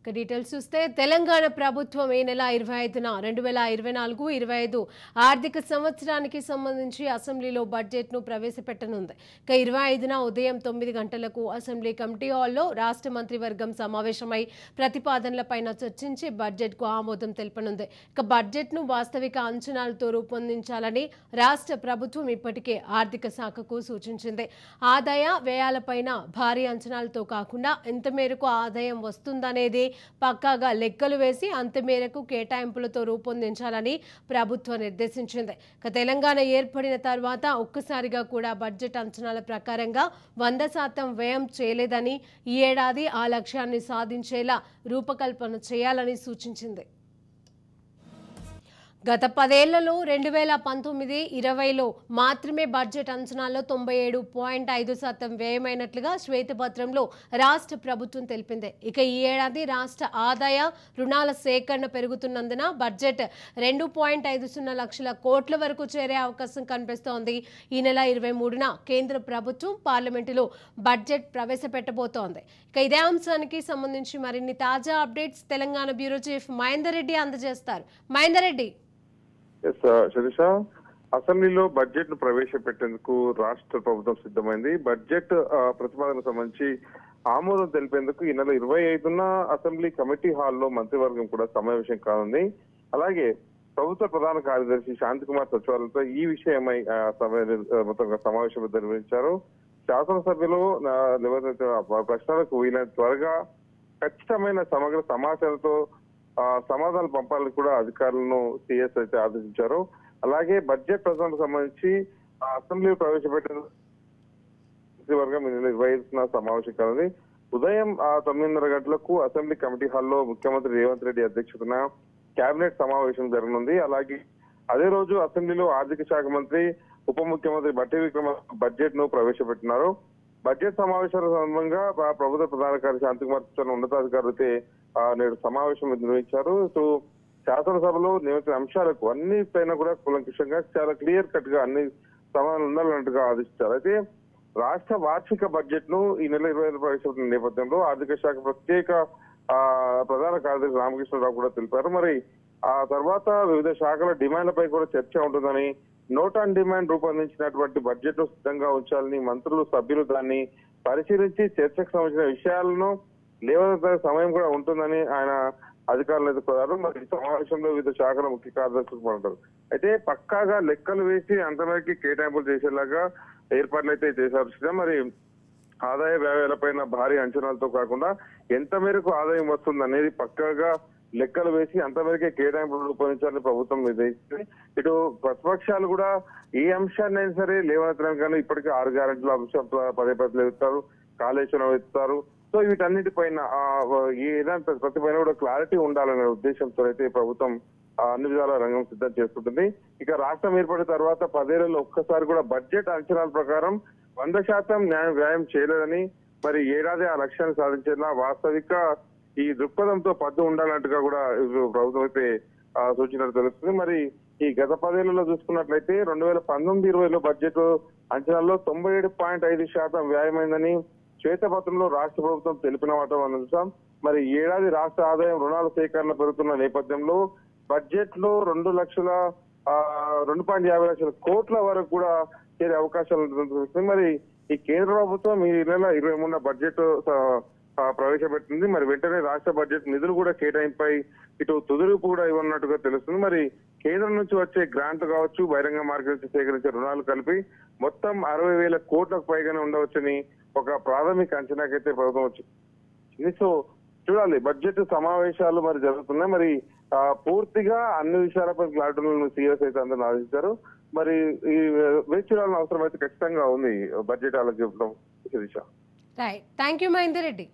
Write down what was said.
Details చూస్తే తెలంగాణ ప్రభుత్వం ఈ నెల 25న 2024-25 ఆర్థిక సంవత్సరానికి సంబంధించి అసెంబ్లీలో బడ్జెట్ను ప్రవేశపెట్టనుంది. ఇక 25న ఉదయం 9 గంటలకు అసెంబ్లీ కమిటీ హాల్లో రాష్ట్ర మంత్రివర్గం సమావేశమై ప్రతిపాదనలపైన చర్చించి బడ్జెట్కు ఆమోదం తెలపనుంది. ఇక బడ్జెట్ను వాస్తవిక అంచనాలతో రూపొందించాలని రాష్ట్ర ప్రభుత్వం ఇప్పటికే ఆర్థిక శాఖకు సూచించింది. ఆదాయ వ్యయాలపైన భారీ అంచనాలతో కాకుండా ఎంత మేరకు ఆదాయం వస్తుందనేది పక్కాగా లెక్కలు వేసి అంత మేరకు కేటాయింపులతో రూపొందించాలని ప్రభుత్వం నిర్దేశించింది. తెలంగాణ ఏర్పడిన తర్వాత ఒక్కసారిగా కూడా బడ్జెట్ అంచనాల ప్రకారంగా 100% వ్యయం చేయలేదని ఈ ఏడాది ఆ లక్ష్యాన్ని సాధించేలా రూపకల్పన చేయాలని సూచించింది. గత 10 ఏళ్లలో 2019-20లో మాత్రమే బడ్జెట్ అంచనాల్లో 97.5% వ్యయమైనట్లుగా శ్వేతపత్రంలో రాష్ట్ర ప్రభుత్వం తెలిపింది. ఇక ఈ ఏడాది రాష్ట్ర ఆదాయ రుణాల సేకరణ పెరుగుతున్నందున బడ్జెట్ 2.50 లక్షల కోట్ల వరకు చేరే అవకాశం కనిపిస్తోంది. ఈ నెల 23న కేంద్ర ప్రభుత్వం పార్లమెంటులో బడ్జెట్ ప్రవేశపెట్టబోతోంది. ఇక ఇదే అంశానికి సంబంధించి మరిన్ని తాజా updates Telangana bureau chief Mahender Reddy అందజేస్తారు. మహేందర్ రెడ్డి. శిరీష, అసెంబ్లీలో బడ్జెట్ ను ప్రవేశపెట్టేందుకు రాష్ట్ర ప్రభుత్వం సిద్ధమైంది. బడ్జెట్ ప్రతిపాదనకు సంబంధించి ఆమోదం తెలిపేందుకు ఈ నెల 25న అసెంబ్లీ కమిటీ హాల్లో మంత్రివర్గం కూడా సమావేశం కానుంది. అలాగే ప్రభుత్వ ప్రధాన కార్యదర్శి శాంతికుమార్ సచివాలయంతో ఈ విషయమై సమావేశం నిర్వహించారు. శాసనసభ్యులు ప్రశ్నలకు వీలైన త్వరగా ఖచ్చితమైన సమగ్ర సమాచారంతో సమాధానాలు పంపాలని కూడా అధికారులను సిఎస్ అయితే ఆదేశించారు. అలాగే బడ్జెట్ ప్రసంగానికి సంబంధించి అసెంబ్లీలో ప్రవేశపెట్టిన మంత్రివర్గం 25న సమావేశం కానుంది. ఉదయం 9:30 గంటలకు అసెంబ్లీ కమిటీ హాల్లో ముఖ్యమంత్రి రేవంత్ రెడ్డి అధ్యక్షతన కేబినెట్ సమావేశం జరగనుంది. అలాగే అదే రోజు అసెంబ్లీలో ఆర్థిక శాఖ మంత్రి ఉప ముఖ్యమంత్రి బట్టి విక్రమార్క బడ్జెట్ ను ప్రవేశపెట్టినారు. బడ్జెట్ సమావేశాల సందర్భంగా ప్రభుత్వ ప్రధాన కార్యదర్శి శాంతికుమార్ ఉన్నతాధికారులైతే నేడు సమావేశం నిర్వహించారు. సో శాసనసభలో నియమించిన అంశాలకు అన్నిపైన కూడా కూలంకషంగా చాలా క్లియర్ కట్ గా అన్ని సమాధానాలు ఉండాలన్నట్టుగా ఆదేశించారు. అయితే రాష్ట్ర వార్షిక బడ్జెట్ ను ఈ నెల 25 ప్రవేశపెట్టిన నేపథ్యంలో ఆర్థిక శాఖ ప్రత్యేక ప్రధాన కార్యదర్శి రామకృష్ణరావు కూడా తెలిపారు. మరి ఆ తర్వాత వివిధ శాఖల డిమాండ్లపై కూడా చర్చ ఉంటుందని, నోట్ ఆన్ డిమాండ్ రూపొందించినటువంటి బడ్జెట్ ను సిద్ధంగా ఉంచాలని మంత్రులు సభ్యులు దాన్ని పరిశీలించి చర్చకు సంబంధించిన విషయాలను లేవనెత్తే సమయం కూడా ఉంటుందని ఆయన అధికారులు కోరారు. మరి సమావేశంలో వివిధ శాఖల ముఖ్య కార్యదర్శులు మాట్లాడారు. అయితే పక్కాగా లెక్కలు వేసి అంతవరకు కేటాయింపులు చేసేలాగా ఏర్పాట్లు అయితే చేశారు. మరి ఆదాయ వ్యయాలపైన భారీ అంచనాలతో కాకుండా ఎంత మేరకు ఆదాయం వస్తుంది అనేది పక్కాగా లెక్కలు వేసి అంతవరకే కేటాయింపులు రూపొందించాలని ప్రభుత్వం నిర్ణయించింది. ఇటు ప్రతిపక్షాలు కూడా ఏ అంశాన్ని అయినా సరే లేవనెత్తడానికి కానీ ఇప్పటికే 6 గ్యారెంటీల అంశం పదే ఎత్తుతారు, కాళేశ్వరం ఎత్తుతారు. సో వీటన్నిటిపైన ఏదైనా ప్రతిపైన కూడా క్లారిటీ ఉండాలనే ఉద్దేశంతో అయితే ప్రభుత్వం అన్ని విధాల రంగం సిద్ధం చేసుకుంటుంది. ఇక రాష్ట్రం ఏర్పడిన తర్వాత 10 ఏళ్లలో ఒక్కసారి కూడా బడ్జెట్ అంచనాల ప్రకారం 100% వ్యయం చేయలేదని, మరి ఏడాది ఆ లక్ష్యాన్ని సాధించేలా వాస్తవిక ఈ దృక్పథంతో పద్దు ఉండాలంటగా కూడా ప్రభుత్వం అయితే సూచించినట్టు తెలుస్తుంది. మరి ఈ గత 10 ఏళ్లలో చూసుకున్నట్లయితే 2019-20లో బడ్జెట్ అంచనాల్లో 97.5% వ్యయమైందని శ్వేతపత్రంలో రాష్ట్ర ప్రభుత్వం తెలిపిన మాట మనం. మరి ఏడాది రాష్ట్ర ఆదాయం రుణాల సేకరణ పెరుగుతున్న నేపథ్యంలో బడ్జెట్ లో 2.50 లక్షల కోట్ల వరకు కూడా చేరే అవకాశాలు ఉంటుంది. మరి ఈ కేంద్ర ప్రభుత్వం ఈ నెల 23న బడ్జెట్ ప్రవేశపెట్టింది. మరి వెంటనే రాష్ట్ర బడ్జెట్ నిధులు కూడా కేటాయింపై ఇటు తుదిరూపు కూడా ఇవ్వనున్నట్టుగా తెలుస్తుంది. మరి కేంద్రం నుంచి వచ్చే గ్రాంట్ కావచ్చు, బహిరంగ మార్కెట్ నుంచి సేకరించే రుణాలు కలిపి మొత్తం 60,000 కోట్లకు పైగానే ఉండవచ్చని ఒక ప్రాథమిక అంచనాకైతే ప్రభుత్వం వచ్చింది. సో చూడాలి, బడ్జెట్ సమావేశాలు మరి జరుగుతున్నాయి. మరి పూర్తిగా అన్ని విషయాలపై క్లారిటీలను సీఎస్ అయితే అందరూ ఆలోచించారు. మరి ఈ వేచి చూడాల్సిన అవసరం అయితే ఖచ్చితంగా ఉంది బడ్జెట్ ఆలోచించడం. Right, thank you Mahender Reddy.